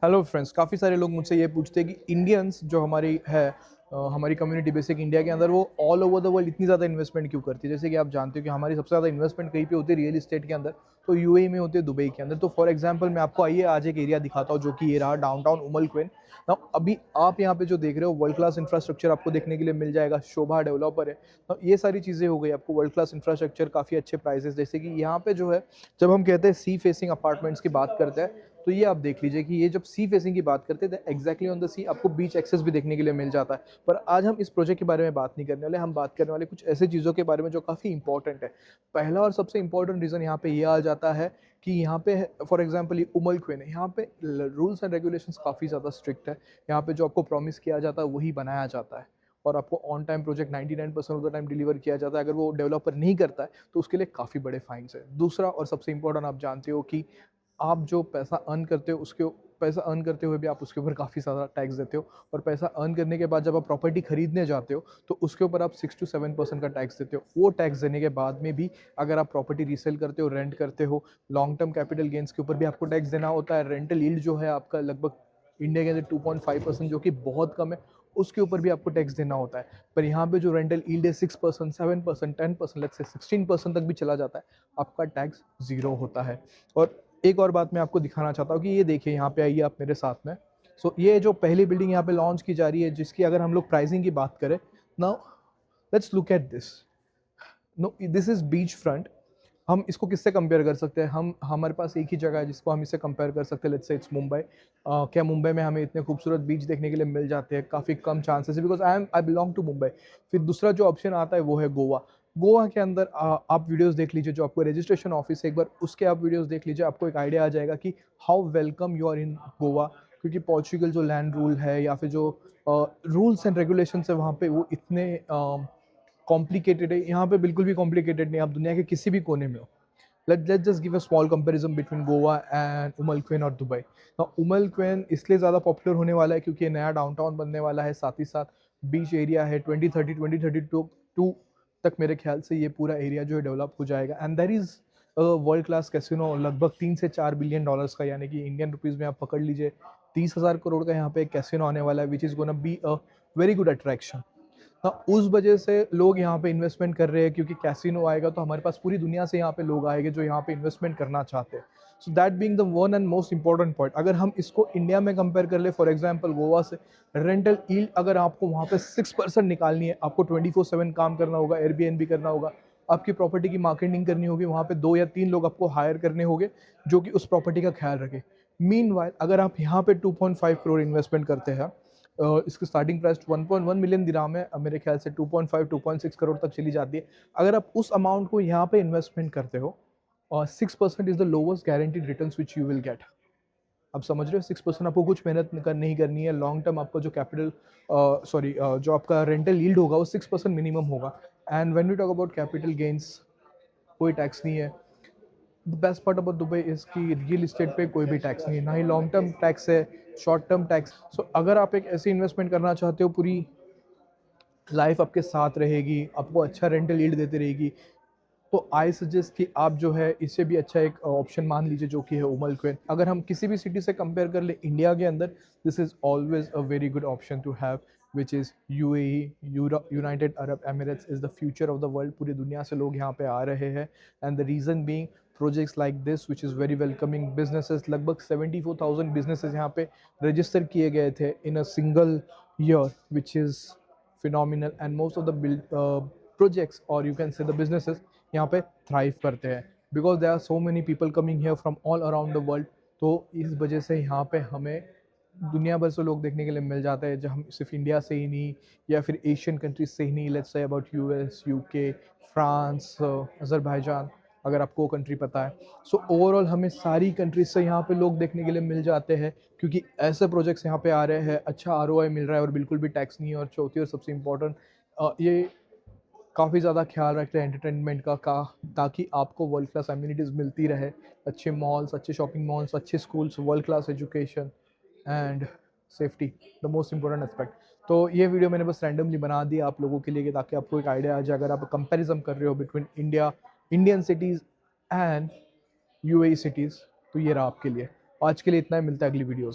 Hello friends, काफ़ी सारे लोग मुझसे ये पूछते हैं कि इंडियंस जो हमारी है हमारी कम्युनिटी बेसिक इंडिया के अंदर वो ऑल ओवर द वर्ल्ड इतनी ज़्यादा इन्वेस्टमेंट क्यों करती है। जैसे कि आप जानते हो कि हमारी सबसे ज़्यादा इन्वेस्टमेंट कहीं पे होती है रियल इस्टेट के अंदर, तो यूएई में होती है, दुबई के अंदर। तो फॉर एग्जांपल मैं आपको आइए आज एक एरिया दिखाता हूँ जो कि ये रहा डाउनटाउन उमल क्वेन। ना अभी आप यहाँ पे जो देख रहे हो वर्ल्ड क्लास इंफ्रास्ट्रक्चर आपको देखने के लिए मिल जाएगा। शोभा डेवलपर है, तो ये सारी चीज़ें हो गई आपको वर्ल्ड क्लास इंफ्रास्ट्रक्चर, काफ़ी अच्छे प्राइसेस। जैसे कि यहाँ पे जो है जब हम कहते हैं सी फेसिंग अपार्टमेंट्स की बात करते हैं, तो ये आप देख लीजिए कि ये जब सी फेसिंग की बात करते हैं एग्जैक्टली ऑन द सी आपको बीच एक्सेस भी देखने के लिए मिल जाता है। पर आज हम इस प्रोजेक्ट के बारे में बात नहीं करने वाले, हम बात करने वाले कुछ ऐसे चीज़ों के बारे में जो काफ़ी इंपॉर्टेंट है। पहला और सबसे इंपॉर्टेंट रीज़न यहाँ पे ये आ जाता है कि यहाँ पे फॉर एग्जांपल ये उमल क्वेन है, यहाँ पे रूल्स एंड रेगुलेशंस काफ़ी ज़्यादा स्ट्रिक्ट है। यहाँ पे जो आपको प्रॉमिस किया जाता है वही बनाया जाता है, और आपको on time project 99% of the time deliver किया जाता है। अगर वो डेवलपर नहीं करता है तो उसके लिए काफ़ी बड़े फाइन्स है। दूसरा और सबसे इंपॉर्टेंट, आप जानते हो कि आप जो पैसा अर्न करते हो उसके पैसा अर्न करते हुए भी आप उसके ऊपर काफ़ी ज़्यादा टैक्स देते हो, और पैसा अर्न करने के बाद जब आप प्रॉपर्टी खरीदने जाते हो तो उसके ऊपर आप 6 to 7% का टैक्स देते हो। वो टैक्स देने के बाद में भी अगर आप प्रॉपर्टी रीसेल करते हो, रेंट करते हो, लॉन्ग टर्म कैपिटल गेन्स के ऊपर भी आपको टैक्स देना होता है। रेंटल यील्ड जो है आपका लगभग इंडिया के अंदर 2.5%, जो कि बहुत कम है, उसके ऊपर भी आपको टैक्स देना होता है। पर यहाँ पे जो रेंटल यील्ड है 6%, 7%, 10%, लेट्स से 16% तक भी चला जाता है, आपका टैक्स ज़ीरो होता है। और एक और बात मैं आपको दिखाना चाहता हूँ कि ये देखिए, यहाँ पे आइए आप मेरे साथ में। सो ये जो पहली बिल्डिंग यहाँ पे लॉन्च की जा रही है, जिसकी अगर हम लोग प्राइसिंग की बात करें, now let's look at this. No, this is beach front. हम इसको किससे कंपेयर कर सकते हैं? हम हमारे पास एक ही जगह है जिसको हम इससे कंपेयर कर सकते हैं, लेट्स से इट्स मुंबई। क्या मुंबई में हमें इतने खूबसूरत बीच देखने के लिए मिल जाते हैं? काफ़ी कम चांसेस है, because I belong to Mumbai. फिर दूसरा जो ऑप्शन आता है वो है गोवा। गोवा के अंदर आप वीडियोस देख लीजिए, जो आपको रजिस्ट्रेशन ऑफिस है, एक बार उसके आप वीडियोस देख लीजिए, आपको एक आइडिया आ जाएगा कि how welcome you are in Goa. क्योंकि पोर्चुगल जो लैंड रूल है या फिर जो रूल्स एंड रेगुलेशन है वहाँ पे, वो इतने कॉम्प्लिकेटेड है। यहाँ पे बिल्कुल भी कॉम्प्लिकेटेड नहीं, आप दुनिया के किसी भी कोने में हो। Let's just give a small comparison between Goa and Umal Quain और दुबई। Now Umal Quain इसलिए ज़्यादा पॉपुलर होने वाला है क्योंकि ये नया डाउनटाउन बनने वाला है, साथ ही साथ बीच एरिया है। 2032 तक मेरे ख्याल से ये पूरा एरिया जो है डेवलप हो जाएगा, and that is world class casino, लगभग 3 से 4 बिलियन डॉलर्स का, यानी कि इंडियन रुपीज़ में आप पकड़ लीजिए 30,000 करोड़ का यहाँ पे एक कैसीनो आने वाला है, which is gonna be a very good attraction. हाँ, उस वजह से लोग यहाँ पे इन्वेस्टमेंट कर रहे हैं, क्योंकि कैसीनो आएगा तो हमारे पास पूरी दुनिया से यहाँ पे लोग आएंगे जो यहाँ पे इन्वेस्टमेंट करना चाहते हैं। So that being the one and most important point. अगर हम इसको इंडिया में कंपेयर कर ले, फॉर एग्जांपल गोवा से, रेंटल यील्ड अगर आपको वहाँ पे 6% निकालनी है, आपको 24/7 काम करना होगा, एयरबीएनबी करना होगा, आपकी प्रॉपर्टी की मार्केटिंग करनी होगी, वहाँ पे 2 या 3 लोग आपको हायर करने होंगे जो कि उस प्रॉपर्टी का ख्याल रखें। मीनवाइल अगर आप यहाँ पे 2.5 करोड़ इन्वेस्टमेंट करते हैं, इसकी स्टार्टिंग प्राइस 1.1 मिलियन दिराम है, मेरे ख्याल से 2.5 2.6 करोड़ तक चली जाती है। अगर आप उस अमाउंट को यहाँ पे इन्वेस्टमेंट करते हो, और 6% is the lowest guaranteed returns which you will get. आप समझ रहे हो, 6% आपको कुछ मेहनत नहीं करनी है। लॉन्ग टर्म आपका जो कैपिटल जो आपका रेंटल यील्ड होगा वो 6% मिनिमम होगा। And when we talk about capital gains, कोई टैक्स नहीं है। The best part about Dubai is कि रियल इस्टेट पे कोई भी टैक्स नहीं है, ना ही लॉन्ग टर्म टैक्स है, शॉर्ट टर्म टैक्स। सो अगर आप एक ऐसी इन्वेस्टमेंट करना चाहते हो, पूरी लाइफ आपके साथ रहेगी, आपको अच्छा रेंटल यील्ड देती रहेगी, तो आई सजेस्ट कि आप जो है इससे भी अच्छा एक ऑप्शन मान लीजिए, जो कि है उमल क्वेन। अगर हम किसी भी सिटी से कंपेयर कर ले इंडिया के अंदर, this is always a very good option to have, which is UAE. United Arab Emirates is the future of the world. पूरी दुनिया से लोग यहाँ पे आ रहे हैं, and the reason being projects like this which is very welcoming businesses. लगभग 74,000 बिजनेसेस यहाँ पे रजिस्टर किए गए थे in a single year, which is phenomenal, and most of the projects, or you can say the businesses, यहाँ पे thrive करते हैं, because there are so many people coming here from all around the world. तो इस वजह से यहाँ पे हमें दुनिया भर से लोग देखने के लिए मिल जाते हैं, जो हम सिर्फ इंडिया से ही नहीं या फिर एशियन कंट्रीज से ही नहीं, let's say about US, UK, France, Azerbaijan, अगर आपको वो कंट्री पता है। सो ओवरऑल हमें सारी कंट्रीज से यहाँ पे लोग देखने के लिए मिल जाते हैं, क्योंकि ऐसे प्रोजेक्ट्स यहाँ पे आ रहे हैं, अच्छा आरओआई मिल रहा है और बिल्कुल भी टैक्स नहीं है। और चौथी और सबसे इम्पोर्टेंट, ये काफ़ी ज़्यादा ख्याल रखते हैं एंटरटेनमेंट का, ताकि आपको वर्ल्ड क्लास एम्यूनिटीज़ मिलती रहे, अच्छे मॉल्स, अच्छे शॉपिंग मॉल्स, अच्छे schools, world class education and safety, the most important aspect. तो ये वीडियो मैंने बस रैंडमली बना दी आप लोगों के लिए, कि ताकि आपको एक आइडिया आ जाए अगर आप कंपैरिजन कर रहे हो between Indian cities and UAE cities. तो ये रहा आपके लिए। आज के लिए इतना ही, मिलता है अगली वीडियोज़ में।